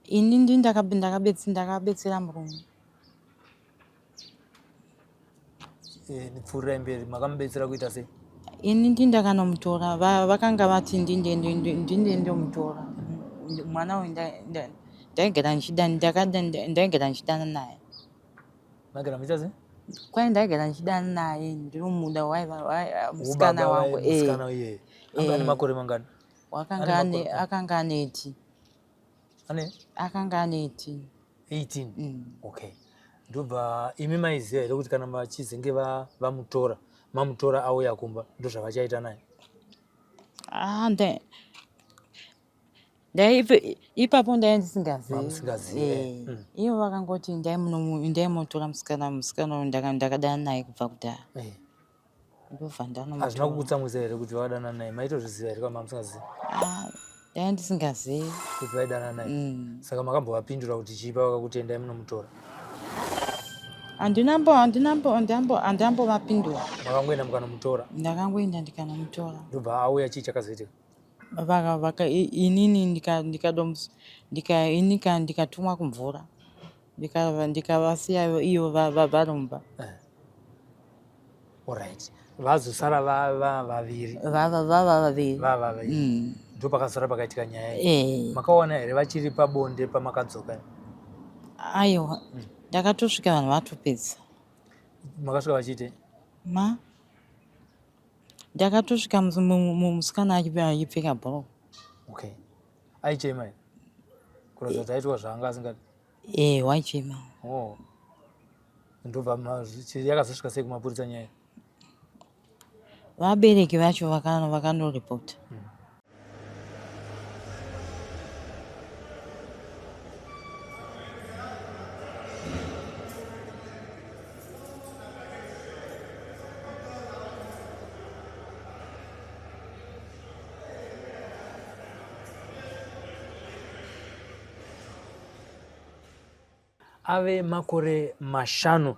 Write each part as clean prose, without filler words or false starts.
Ini ndakabetsera Mulungu. Nipfurira mberi makamubetsera kuita sei? Ini ndakanomutora vakanga vati ndindendomutora mwana uyu ndaigara ndichidana naye. Magara muita sei? Kwai ndaigara ndichidana naye ndinomuda musikana wangu. Musikana iye anga ane makore mangani? Akanga ane 18. Akanga ane 18. 18. Okay. Ndobva imi maiziva here kuti kana vachizenge vamutora mamutora auya kumba ndo zvavachaita naye? Ipapo ndai ndisingazivi. Ivo vakangoti ndaimutora musikana uyu ndakadana naye kubva kudhaya. Ndobva ndanomutora. Hazvina kukutsamwisa here kuti vakadana naye? Maitozviziva here kama musingazivi? Ndai ndisingazivi kuti vaidana naye. Saka makambovapindura kuti chipa vakakuti endai munomutora? Handambovapindura. Makangoenda mukanomutora? Ndakangoenda ndikanomutora. Ndobva auya chii chakazoitika? Inini ndikatumwa kumvura ndikavasiya ivo varumba. Alright. Vazosara vaviri. Vaviri. Ndo pakazara pakaitika nyaya iyi. Makaona here vachiri pabonde pamakadzoka? Aiwa, ndakatosvika vanhu vatopedza. Makasvika vachiite? Ndakatosvika musikana achipfeka bhuruu. Okay. Aichema here? Kuratidza kuti aitwa zvaanga asingadi? Waichema. Ndobva yakazosvika sei kumapurisa nyaya? Vabereki vacho vakandoreporta. Ave makore mashanu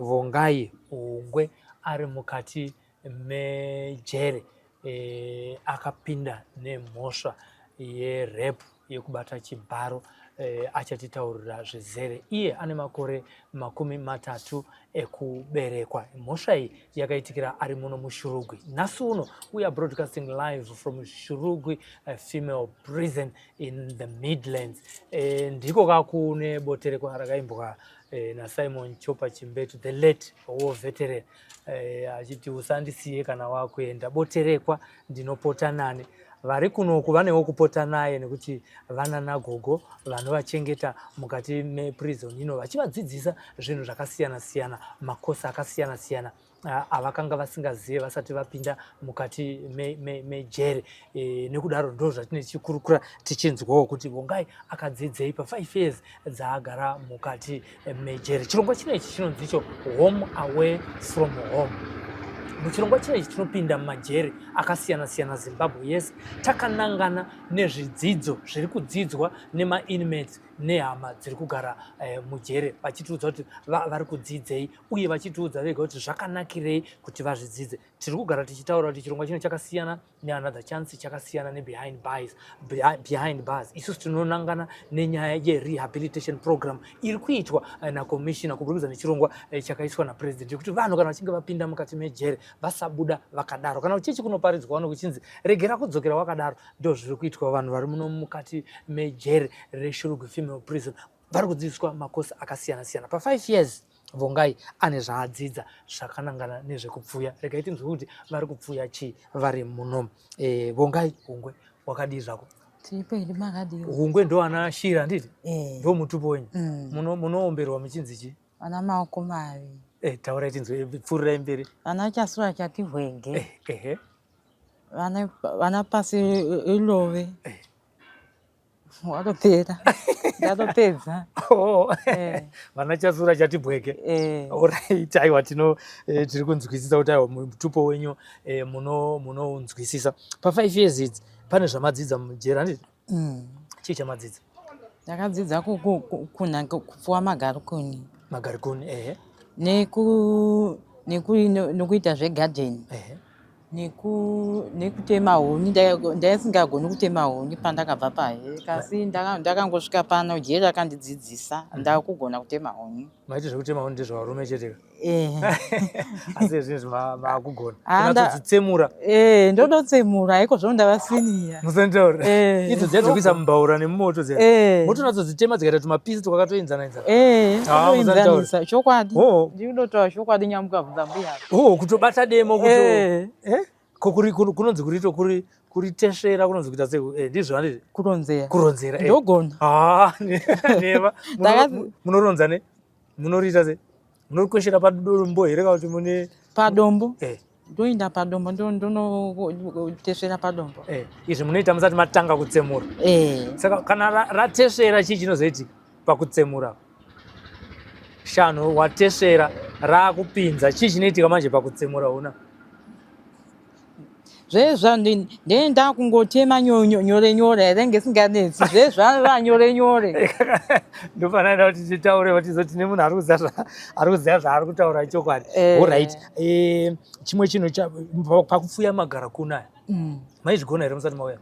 Vongai Ungwe ari mukati mejere akapinda nemhosva yerep yekubata chibharo. Achatitaurira zvezere. Iye ane makore 30 ekuberekwa. Mhosva iyi yakaitikira ari muno muShurugwi. Nhasi uno we are broadcasting live from Shurugwi female prison in the Midlands. Ndiko kakune boterekwa rakaimbwa naSimon Chopa Chimbetu, the late war veteran. Achiti usandisiye kana wakuenda boterekwa ndinopota nane. Vari kunoku vanewo kupota naye nekuti vana nagogo vanovachengeta mukati meprison ino vachivadzidzisa zvinhu zvakasiyana siyana, makosi akasiyana siyana avakanga vasingazive vasati vapinda mukati mejere. Nekudaro ndo zvatine chikurukura tichinzwawo kuti Vongai akadzidzei pa5 years dzaagara mukati mejere. Chirongwa chinechi chinonzicho home away from home. Muchirongwa chinechi tinopinda mumajere akasiyana siyana Zimbabwe yese takanangana nezvidzidzo zviri kudzidzwa nema-inmates nehama dziri kugara mujere, vachitiudza kuti vari kudzidzei uye vachitiudza vega kuti zvakanakirei kuti vazvidzidze. Tiri kugara tichitaura kuti chirongwa chino chakasiyana neAnother Chance, chakasiyana neBehind Bars. Isusu tinonangana nenyaya yerehabilitation program iri kuitwa nakomishina kuburikidza nechirongwa chakaiswa napresident kuti vanhu kana vachinge vapinda mukati mejere vasabuda vakadaro. Kana uchichi kunoparidzwa kuchinzi regera kudzokera wakadaro, ndo zviri kuitwa vanhu vari muno mukati mejere reShurugwi female prison. Vari kudzidziswa makosi akasiyana siyana. Pa5 years Vongai ane zvaadzidza zvakanangana nezvekupfuya. Regai tinzwe kuti vari kupfuya chii vari muno. Vongai Ungwe wakadii zvako? Ungwe ndo ana shira handiti? Ndo mutupo wenyu? Munoomberwa muchinzi chii? Vana maoko maviri. Taurai tinzwe, pfuurirai mberi. Vana chasura chati vhwege. Vana pasi ilove. Watopera. Ndatopedza. Vana chasura chati bweke. Alright, aiwa tiri kunzwisisa kuti aiwa mutupo wenyu munounzwisisa. Pa5 years idzi pane zvamadzidza mujera handiti? Chii chamadzidza? Ndakadzidza kupfuwa magarikuni. Magarikuni, nekuita zvegarden. nekutema huni ndaisingagoni kutema huni pandakabva pahe kasi ndakangosvika pano jeri rakandidzidzisa ndakugona kutema huni. Maiti zvekutema huni ndezvevarume chete asi zvinezvi maakugona kunatsodzitsemura ndodotsemura haiko zvoo ndava siniya musantaura idzo dziya dzekuisa mumbaura nemumoto dziya motonatsodzitema dzikaita tumapisi twakatoenzananisa chokwadi ndinotaura chokwadi nyamukabvunza mbuya kutobata demo kunonzi kurito kuriteshera kunonzi kuita sei ndizvo handizvi kuronzera ndogona neva munoronza ne munoriita sei munorikweshera padombo here kana kuti mune padombo ndoinda padombo ndonotesvera padombo izvi munoita musati matanga kutsemura saka kana ratesvera chii chinozoitika pakutsemura shanhu watesvera raakupinza chii chinoitika manje pakutsemura una zvezva ndenda kungotema nyore here ngesinganetsi zvezvaranyore ndofanaida kuti titaure vatizoti nemunhu ari kuziva zvaari kutaura chokwadi orit. Chimwe chinhu pakupfuya magara kunaya maizvigona here musati mauya?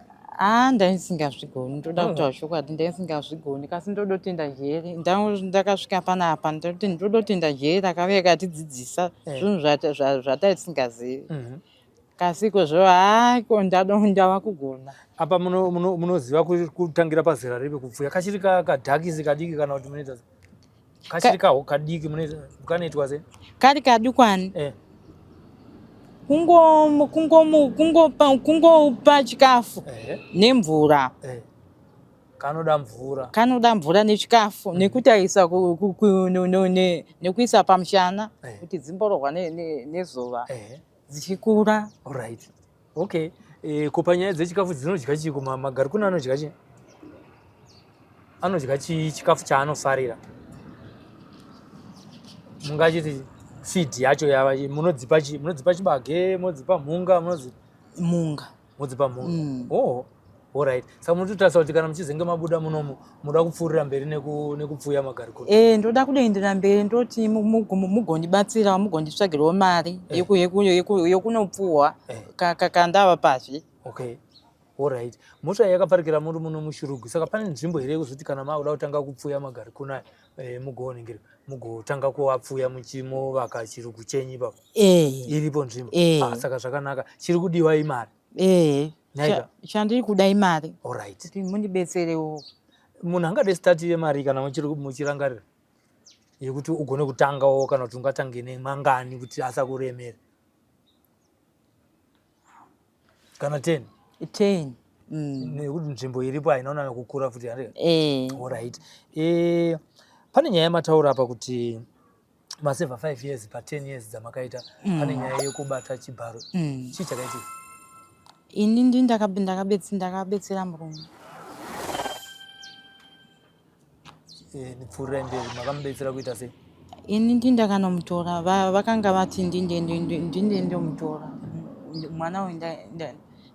Ndaisingazvigoni ndoda kutaura chokwadi ndaisingazvigoni kasi ndodotenda jeri ndakasvika panapa ndoti ndodotenda jeri rakauya katidzidzisa zvinhu zvataisingazivi kasi kozvo haiko ndava kugona. Apa munoziva kutangira pazera ripi kupfuya kachiri kadhakisi kadiki kana kuti munoita kachiri kadiki kanoitwa sei? Kari kadukwani kungopa chikafu nemvura kanoda mvura nechikafu nekutaisa nekuisa pamushana kuti dzimborohwa nezuva dzichikura. Alright. Okay. Kupanyaya dzechikafu dzinodya chii magari kuna anodya chii? Anodya chikafu chaanosarira mungachiti feed yacho yava munodzipa chii? Munodzipa chibage, munodzipa mhunga, munodzipa mhunga. Alright. Saka munototarisa kuti kana muchizenge mabuda munomu munoda kupfuurira mberi nekupfuya magari kuna? Ndoda kudoendera mberi ndoti mugondibatsira mugonditsvagirawo mari yekunopfuwa kandava pazvi. Okay. Alright. Mota yakaparikira muri muno mushurugu saka pane nzvimbo here yekuzoti kana makuda kutanga kupfuya magari kuna mugooningirwa mugotanga kuapfuya muchimovaka chirugu chenyu ipapo iripo nzvimbo saka zvakanaka chiri kudiwa imari chandiri kuda imari kuti mundibetserewo. Munhu angade stati yemari kana muchirangarira yekuti ugone kutangawo kana kuti ungatange nemangani kuti asakuremera kana 10 nekuti nzvimbo iripo hainaona kukura futi alright. Pane nyaya yamataura apa kuti maseva 5 years pa10 years dzamakaita pane nyaya yekubata chibharo chii chakaitika? Ini ndakabetsera murume nipfuurira mberi makamubetsera kuita sei? Ini ndindakanomutora vakanga vati ndinde ndomutora mwana uyu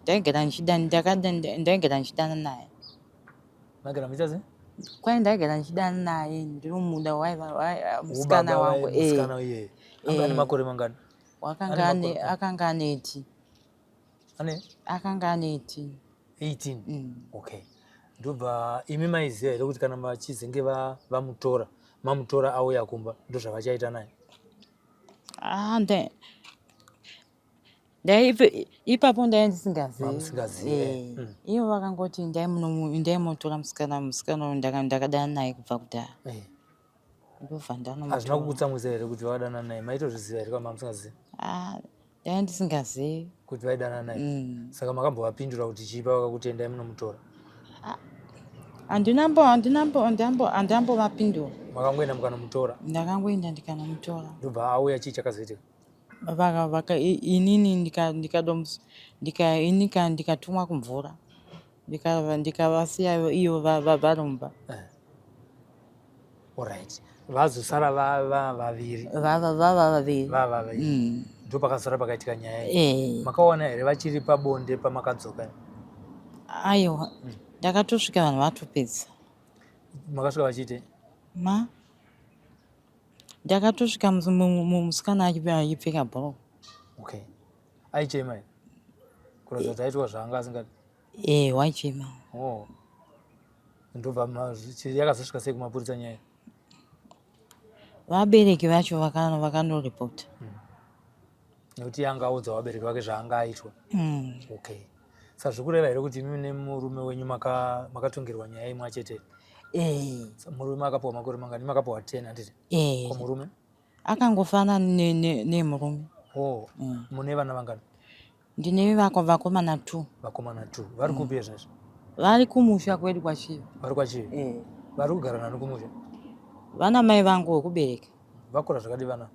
ndaigara ndichidana naye. Magara muita sei? Kwai ndaigara ndichidana naye ndinomuda musikana wangu iye ane makore mangani? Akanga ane 18. Akanga ane 18. Okay. Ndobva imi maiziva here kuti kana vachizenge vamutora mamutora auya kumba ndozvavachaita naye? Ipapo ndaisingazivi ivo vakangoti ndaimutora musikana ndakadana naye kubva kudhaya ndobva ndanomutora. Hazvina kukutsamwisa here kuti vakadana naye? Maitozviziva here kama musingazivi? Ndai ndisingazivi kuti vaidana naye saka makambovapindura kuti chipa vakakuti endai munomutora? Handambovapindura. Makangoenda mukanomutora? Ndakangoenda ndikanomutora. Ndobva auya chii chakazoitika? Inini ndikatumwa kumvura ndikavasiya iyo varumba. Alright. Vazosara vaviri ndo pakazara pakaitika nyaya makaona here vachiri pabonde pamakadzoka? Aiwa ndakatosvika vanhu vatopedza. Makasvika vachiite? Ndakatosvika musikana achipfeka bhuruu. Okay. Aichema here? kuratidza kuti aitwa zvaanga asingadi. Waichema. Ndobva yakazosvika sei kumapurisa nyaya? Vabereki vacho vakandoreporta. Nekuti yanga audza vabereki vake zvaanga aitwa. Okay. Saka zvikureva here kuti imi nemurume wenyu makatongerwa nyaya imwe chete? Murume akapiwa makore mangani? Makapiwa 10 handiti? Ko murume akangofanana nemurume. Mune vana vangani? Ndine vakomana 2. Vakomana 2. Vari kupi izvezvi? Vari kumusha kwedu kwaChivi. Vari kwaChivi? Vari kugara nani kumusha? Vana mai vangu vekubereka. Vakura zvakadi vana?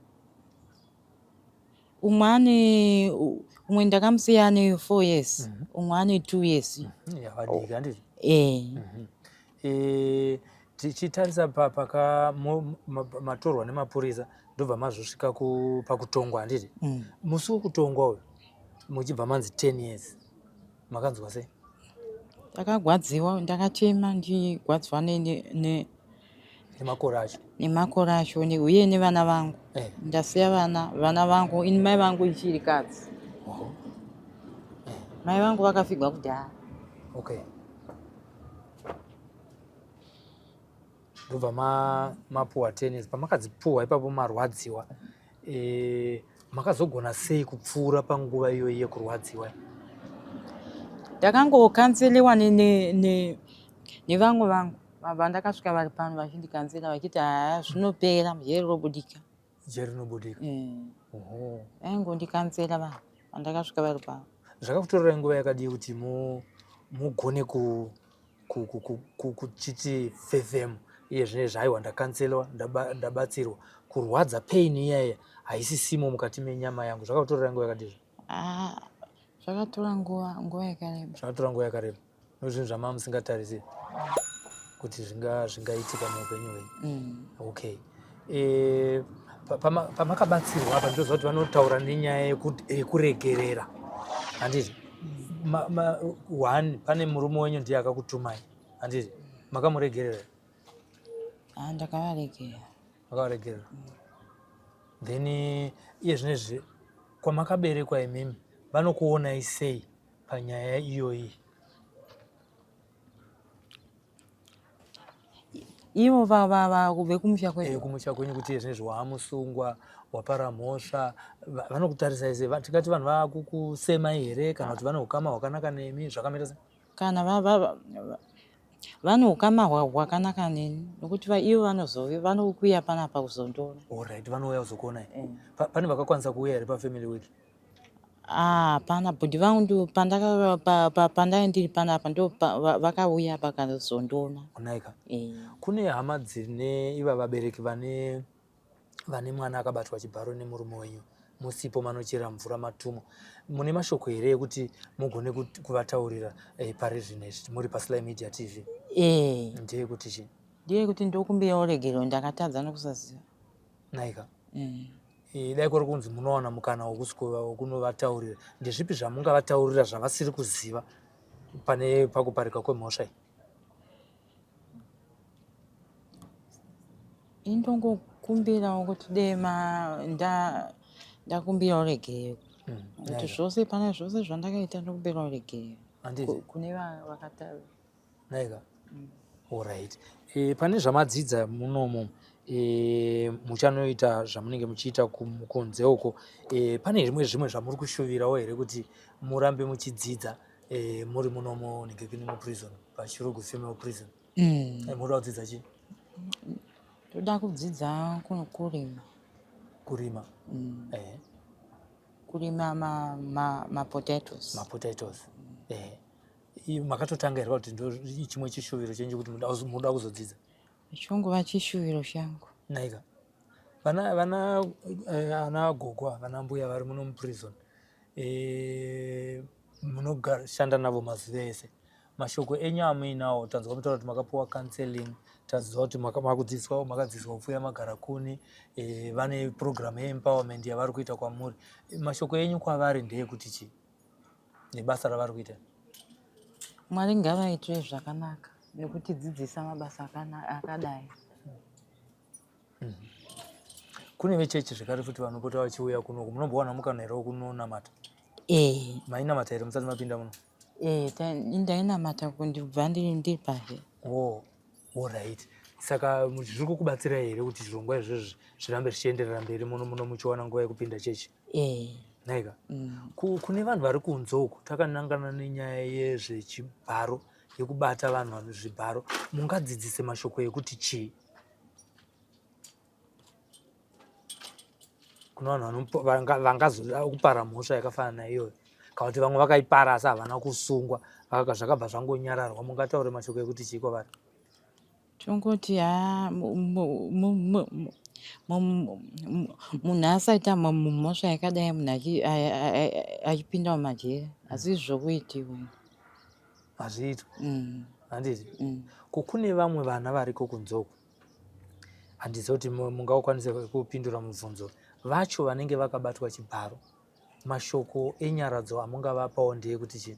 Umwe ndakamusiya ane 4 years, umwe ane 2 years. Vadiki handiti? Tichitarisa matorwa nemapurisa ndobva mazosvika pakutongwa handiti? Musi wekutongwa uyu muchibva manzi 10 years makanzwa sei? Ndakagwadziwa, ndakachema ndigwadzwa nemakore acho uye nevana vangu. Ndasiya vana vangu, ini mai vangu ichiri kadzi. Mai vangu vakafigwa kudhaya. Okay. Ndobva mapuwa 10 years. Pamakadzipuwa ipapo marwadziwa, makazogona sei kupfuura panguva iyoyi yekurwadziwa? Ndakangokanseliwa nevamwe vangu. Vandakasvika vari pano vachindikansela vachiti zvinopera, jeri robudika. Jeri rinobudika? Vaingondikansela vanhu vandakasvika vari pano. Zvakakutorera nguva yakadii kuti mugone kuchiti fefemu iye zvinezvi haiwa ndakanseliwa ndabatsirwa kurwadza paini iyaya haisisimo mukati menyama yangu? Zvakakutorera nguva yakadii? Zvakatora nguva yakareba. Zvakatora nguva yakareba. Nozvinhu zvamava musingatarisi kuti zvingaitika muupenyu hwenyu. Okay. Pamakabatsirwa apa ndoziva kuti vanotaura nenyaya yekuregerera handiti? Pane murume wenyu ndiye akakutumai handiti? Makamuregerera? Ndakavaregerera. Makavaregerera? Then iye zvinezvi kwamakaberekwa imimi vanokuonai sei panyaya iyoyi? Ivo vekumusha kwenyu? Kumusha kwenyu, kuti zvinezvi waamusungwa, wapara mhosva, vanokutarisai sei? Tingati vanhu vakukusemai here kana kuti vane ukama hwakanaka nemi? Zvakamira sei? Kana vane ukama hwakanaka neni, nokuti ivo vanokuuya panapa kuzondoona. Alright, vanouya kuzokuonai. Pane vakakwanisa kuuya here pafamily week? Hapana, bhodhi vangu pandai ndiri panapa ndo vakauya pakazondoona. Kunaika? Kune hama dzine iva vabereki vane mwana akabatwa chibharo nemurume wenyu, musipo manochera mvura matumo. Mune mashoko here ekuti mugone kuvataurira pari zvinezvi muri paSly Media TV? Ndeye kuti chii? Ndeye kuti ndokumbira uregerero, ndakatadza nokusaziva. Naika? Dai kuri kunzi munowana mukana wekunovataurira, ndezvipi zvamungavataurira zvavasiri kuziva pane pakuparika kwemhosva iyi? Indongokumbirawo kuti ndakumbira uregerero. Kuti zvose pane zvose zvandakaita ndokumbira uregerero kune vakataura. Naika? Alright. Pane zvamadzidza munomo muchanoita zvamunenge muchiita kunze uko, pane zvimwe zvamuri kushuvirawo here kuti murambe muchidzidza muri munomo Ningekini muprison, paChirugu Female Prison? Munoda kudzidza chii? Toda kudzidza kurima. Kurima? Kurima mapotatoes. Mapotatoes. Makatotanga here kuti ndo chimwe chishuviro chenyu kuti munoda kuzodzidza? Chongova chishuviro changu. Naika? Vana gogwa, vana mbuya vari muno muprison, munoshanda navo mazuva ese, mashoko enyu amuinawo, tanzwa mutaura kuti makapuwa counseling, tanzwa kuti makadzidziswa kupfuya magarakuni, vane program yeempowerment yavari kuita kwamuri. Mashoko enyu kwavari ndeyekuti chii nebasa ravari kuita? Mwari ngavaitire zvakanaka nekutidzidzisa mabasa akadai. Kune vechechi zvekare futi vanopota vachiuya kunoku, munombowana mukana here wekunonamata? maina matairi musati mapinda muno ndainamata kundibva ndiri pazhe. Alright. Saka zviri kukubatsira here kuti zvirongwa izvozvi zvirambe zvichienderera mberi muno muchiwana nguva yekupinda chechi? Naika kune vanhu vari kunze uku takanangana nenyaya yezvechibharo yekubata vanhu vanozvibharo, mungadzidzise mashoko ekuti chii kuna vanhu vangazoda kupara mhosva yakafanana naiyoyo, kana kuti vamwe vakaipara asi havana kusungwa zvakabva zvangonyararwa, mungataure mashoko ekuti chii kwavari? Tongoti munhu asaita mhosva yakadai munhu achipinda mumajere, asi zvokuitiwe hazviitwi. Handiti kune vamwe vana variko kunze uku, handizivi kuti mungakwanise kupindura mubvunzo, vacho vanenge vakabatwa chibharo, mashoko enyaradzo amungavapawo ndeyekuti chii?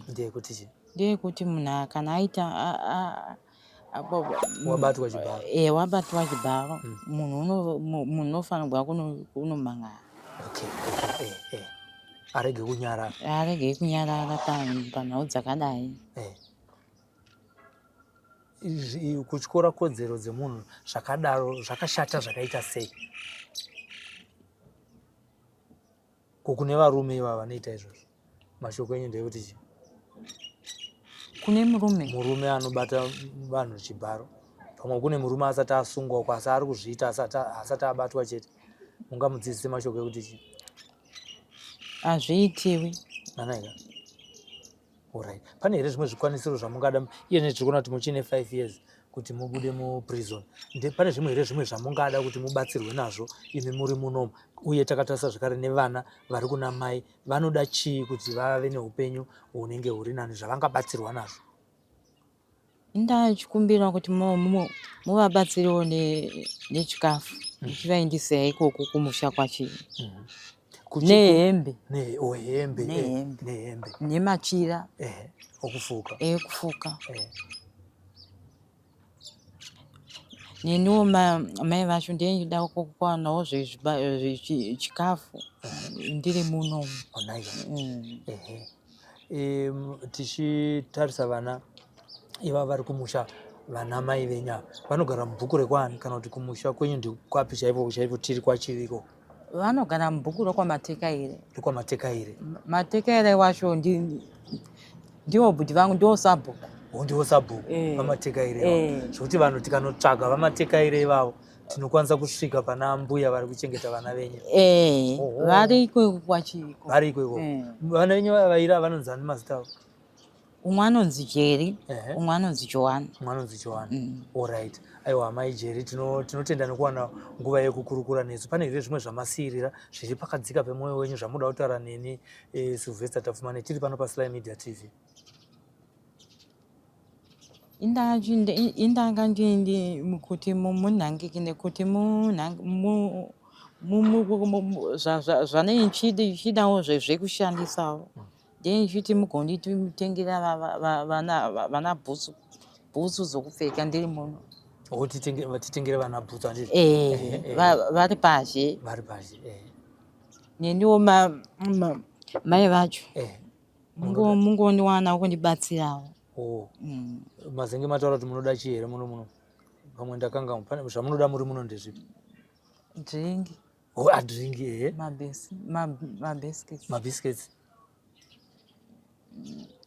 Ndeyekuti chii? Ndeyekuti munhu kana aita wabatwa chibharo, wabatwa chibharo, munhu unofanirwa kunomangara. Arege kunyarara, panhau dzakadai. Kutyora kodzero dzemunhu zvakadaro zvakashata zvakaita sei? Kune varume ivava vanoita izvozvo, mashoko enyu ndeyekuti chii? Kune murume anobata vanhu chibharo, pamwe kune murume asati asungwa uko asi ari kuzviita asati abatwa chete, mungamudzidzise mashoko ekuti chii? Hazviitiwi. Nanaika. Alright. Pane here zvimwe zvikwanisiro zvamungada, iye nezviri kuona kuti muchine 5 years kuti mubude muprison, pane zvimwe here zvimwe zvamungada kuti mubatsirwe nazvo imi muri munomu, uye takatarisa zvakare nevana vari kuna mai vanoda chii kuti vave neupenyu hunenge huri nani zvavangabatsirwa nazvo? Ndachikumbira kuti muvabatsirewo nechikafu, muchivaendesa ikoko kumusha kwachii, nehembe nemachira ekufuka. Neniwo mai vacho ndinoda kuwanawo chikafu ndiri munomu. Tichitarisa vana iva vari kumusha, vana mai venya vanogara mubhuku rekwani, kana kuti kumusha kwenyu ndikwapi chaipo chaipo tiri kwachiviko? Vanogara mubhuku rekwamatekaire. Rekwamatekaire. Matekaire wacho ndiwo bhuti vangu, ndiwo sabhuku. Ndiwo sabhuku vamatekaire, zvokuti vanhu tikanotsvaga vamatekaire ivavo tinokwanisa kusvika pana mbuya vari kuchengeta vana venyu? Vari ikweku kwachiko. Vari ikweku. Vana venyu vavaira vanonzi ani mazita avo? Umwe anonzi Jerry, umwe anonzi Joan. Alright. Aiwa mai Jerry, tinotenda nekuwana nguva yekukurukura nesu. Pane here zvimwe zvamasiyirira zviri pakadzika pemwoyo wenyu zvamuda kutaura neni Sylvester Tafumane tiri pano paSly Media TV? Indanga ndindi kuti munhangike nekuti zvanei chidawo zvekushandisawo, ndechiti mugonditengera vana bhutsu dzokupfeka ndiri muno. Titengere vana bhutsu? Vari pazhe. Neniwo mai vacho mungoniwana kundibatsirawo. Mazenge mataura kuti munoda chii here muno? Pamwe ndakanga pane zvamunoda muri muno ndezvipi? Dringi. Adringi. Mabiscuits.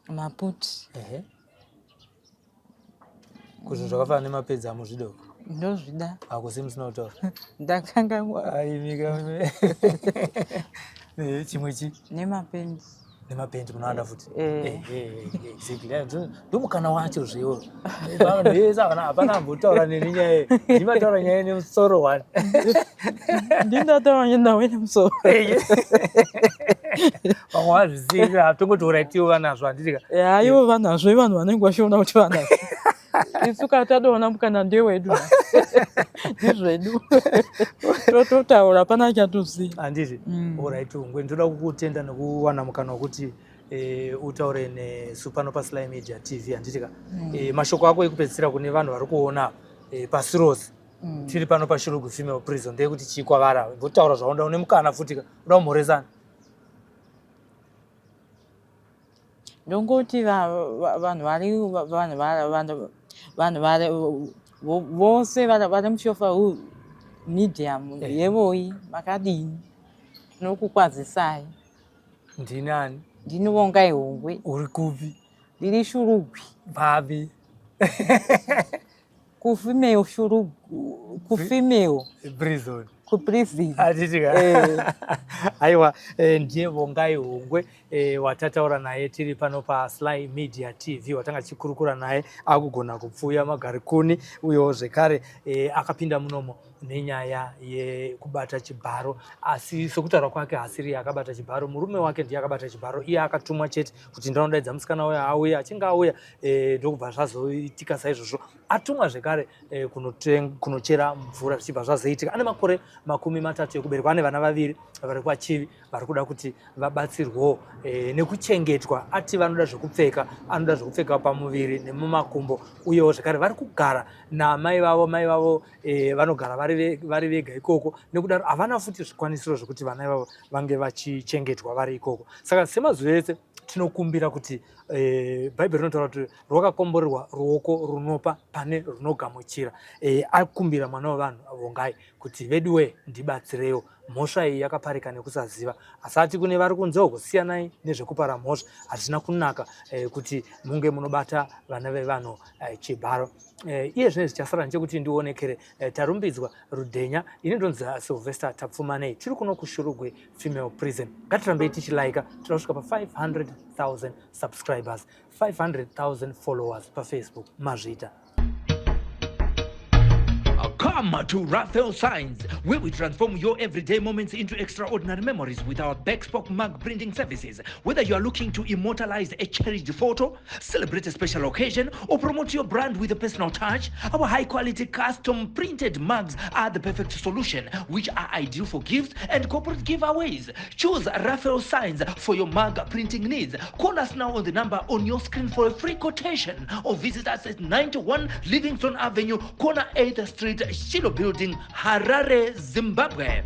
Maputi. Kuti zvakafanana nemapedzi amuzvidoko? Ndozvida. Hakusi musina kutaura? Ndakangangwa. Aimika. Chimwe chii? Nemapendi munoanda futi? Ndomukana wacho zvewo. Vanhu vese hapana ambotaura neni nyaya, ndimataura nyaya nemusoro wani. Ndinataura nyaya nemusoro. Vamwe vazvizivi hatongotaura itiwo vanazvo handitika? Ivo vanazvo, vanhu vanenge vachiona kuti vanazvo. Isu katadaona mukana ndewedu. Ndizvedu. Tototaura hapana chatoziva. Handiti? Alright, ndoda kukutenda nekuwana mukana wekuti utaure nesu pano paSly Media TV handitika? Mashoko ako ekupedzisira kune vanhu vari kuona pasi rose tiri pano paShirugu Female Prison ndeyekuti chii kwavari? Votaura zvaunda une mukana futi, uda kumhoresana? ndongoti vanhu vari vose vari mushofa medium yevoi makadini tinokukwazisai. Ndinani? Ndinivongai Hongwe. Uri kupi? Ndiri Shurugwi. Papi? Kufimeo Shurugwi. Kufimeo Prison. Kuprison. Atitika. Aiwa, ndiye Vongai Hongwe watataura naye tiri pano paSly Media TV. Watanga chikurukura naye akugona kupfuya magarikuni uyo zvekare akapinda munomo nenyaya yekubata chibharo, asi sokutaura kwake hasiri akabata chibharo, murume wake ndiye akabata chibharo. Iye akatumwa chete kuti ndaudaidza musikana uya auye, achinge auya ndokubva zvazoitika saizvozvo. Atumwa zvekare kunochera mvura zvichibva zvazoitika. Ane makore 30 ekuberekwa, ane vana vaviri vari kwachivi vari kuda kuti vabatsirwewo nekuchengetwa. Ati vanoda zvekupfeka, anoda zvekupfeka pamuviri nemumakumbo, uyewo zvekare vari kugara namai vavo. Mai vavo vanogara vari vega ikoko, nekudaro havana futi zvikwanisiro zvokuti vana vavo vange vachichengetwa vari ikoko. Saka semazuva ese tinokumbira kuti Bhaibheri rinotaura kuti rwakakomborerwa ruoko runopa pane runogamuchira. Akumbira mwana wavanhu Vongai kuti veduwe ndibatsirewo, mhosva iyi yakaparika nekusaziva. Asati kune vari kunzewo kusiyanai nezvekupara mhosva, hazvina kunaka kuti munge munobata vana vevanhu chibharo. Iye zvine zvichasara ndechekuti ndionekere tarumbidzwa rudhenya. Ini ndonzi Sylvester Tapfumanei, tiri kuno kuShurugwi Female Prison. Ngatirambei tichilaika, tirasvika pa 500,000 subscribers, 500,000 followers paFacebook. Mazvita. Come to Raphael Signs, where we transform your everyday moments into extraordinary memories with our bespoke mug printing services. Whether you are looking to immortalize a cherished photo, celebrate a special occasion, or promote your brand with a personal touch, our high-quality custom printed mugs are the perfect solution, which are ideal for gifts and corporate giveaways. Choose Raphael Signs for your mug printing needs. Call us now on the number on your screen for a free quotation, or visit us at 91 Livingstone Avenue, corner 8th Street, Shilo Building, Harare, Zimbabwe.